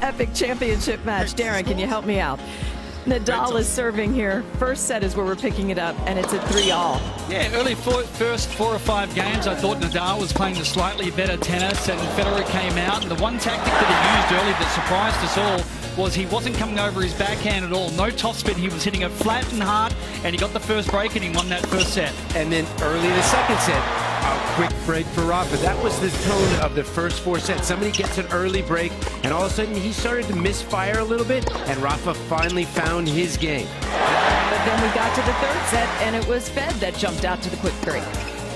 epic championship match. Darren, can you help me out? Nadal is serving here. First set is where we're picking it up, and it's at 3-all. Yeah, first 4 or 5 games, I thought Nadal was playing the slightly better tennis, and Federer came out. And the one tactic that he used early that surprised us all was he wasn't coming over his backhand at all. No topspin. He was hitting it flat and hard, and he got the first break, and he won that first set. And then early in the second set, a quick break for Rafa. That was the tone of the first 4 sets. Somebody gets an early break, and all of a sudden he started to misfire a little bit, and Rafa finally found his game. But then we got to the third set, and it was Fed that jumped out to the quick break.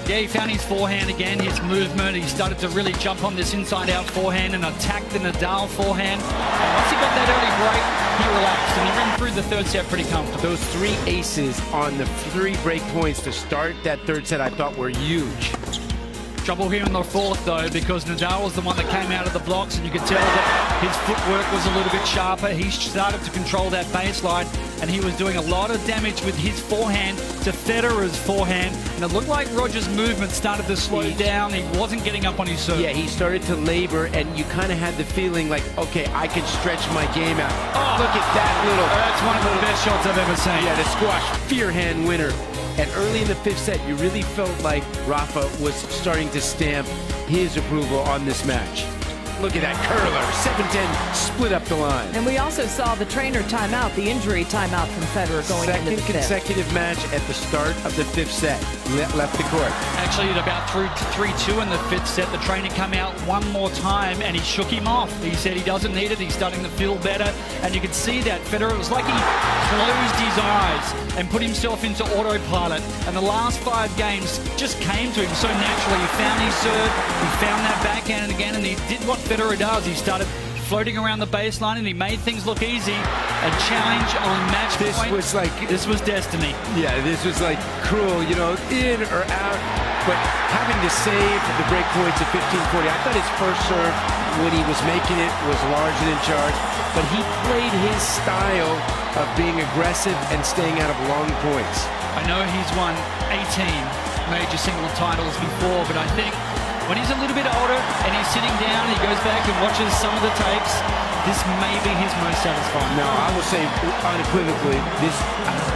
Yeah, he found his forehand again, his movement. He started to really jump on this inside-out forehand and attack the Nadal forehand. And once he got that early break, he relaxed, and he ran through the third set pretty comfortable. Those 3 aces on the 3 break points to start that third set I thought were huge. Trouble here in the fourth, though, because Nadal was the one that came out of the blocks, and you could tell that his footwork was a little bit sharper. He started to control that baseline, and he was doing a lot of damage with his forehand to Federer's forehand, and it looked like Roger's movement started to slow down. He wasn't getting up on his serve. Yeah, he started to labor, and you kind of had the feeling like, okay, I can stretch my game out. Oh, look at that little... That's one of the best shots I've ever seen. Yeah, the squash fear hand winner. And early in the 5th set, you really felt like Rafa was starting to stamp his approval on this match. Look at that curler, 7-10, split up the line. And we also saw the trainer timeout, the injury timeout from Federer going into the 5th. Second consecutive match at the start of the 5th set. Left the court. Actually, at about 3-2 in the 5th set, the trainer came out one more time and he shook him off. He said he doesn't need it, he's starting to feel better. And you could see that Federer, it was like he closed his eyes and put himself into autopilot. And the last 5 games just came to him so naturally. He found his serve, he found that backhand again, and he did what Federer does. He started floating around the baseline, and he made things look easy. A challenge on match point. This was destiny. Yeah, this was like cruel, you know, in or out. But having to save the break points at 15-40, I thought his first serve, when he was making it, was larger than charge. But he played his style of being aggressive and staying out of long points. I know he's won 18 major single titles before, but I think when he's a little bit older and he's sitting down, he goes back and watches some of the tapes, this may be his most satisfying. No, I will say unequivocally,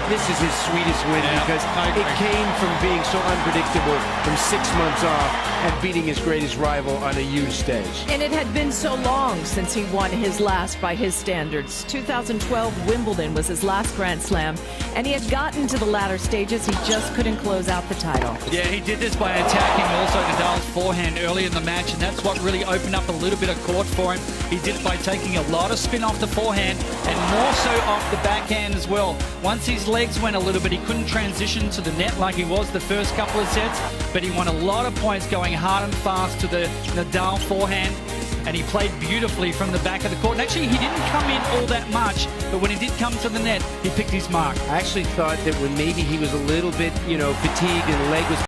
this is his sweetest win, because it came from being so unpredictable from 6 months off and beating his greatest rival on a huge stage. And it had been so long since he won his last by his standards. 2012 Wimbledon was his last Grand Slam, and he had gotten to the latter stages. He just couldn't close out the title. Yeah, he did this by attacking also Nadal's forehand early in the match, and that's what really opened up a little bit of court for him. He did it by taking a lot of spin off the forehand and more so off the backhand as well. Once his legs went a little bit, he couldn't transition to the net like he was the first couple of sets, but he won a lot of points going hard and fast to the Nadal forehand, and he played beautifully from the back of the court. And actually, he didn't come in all that much, but when he did come to the net, he picked his mark. I actually thought that when maybe he was a little bit, you know, fatigued and the leg was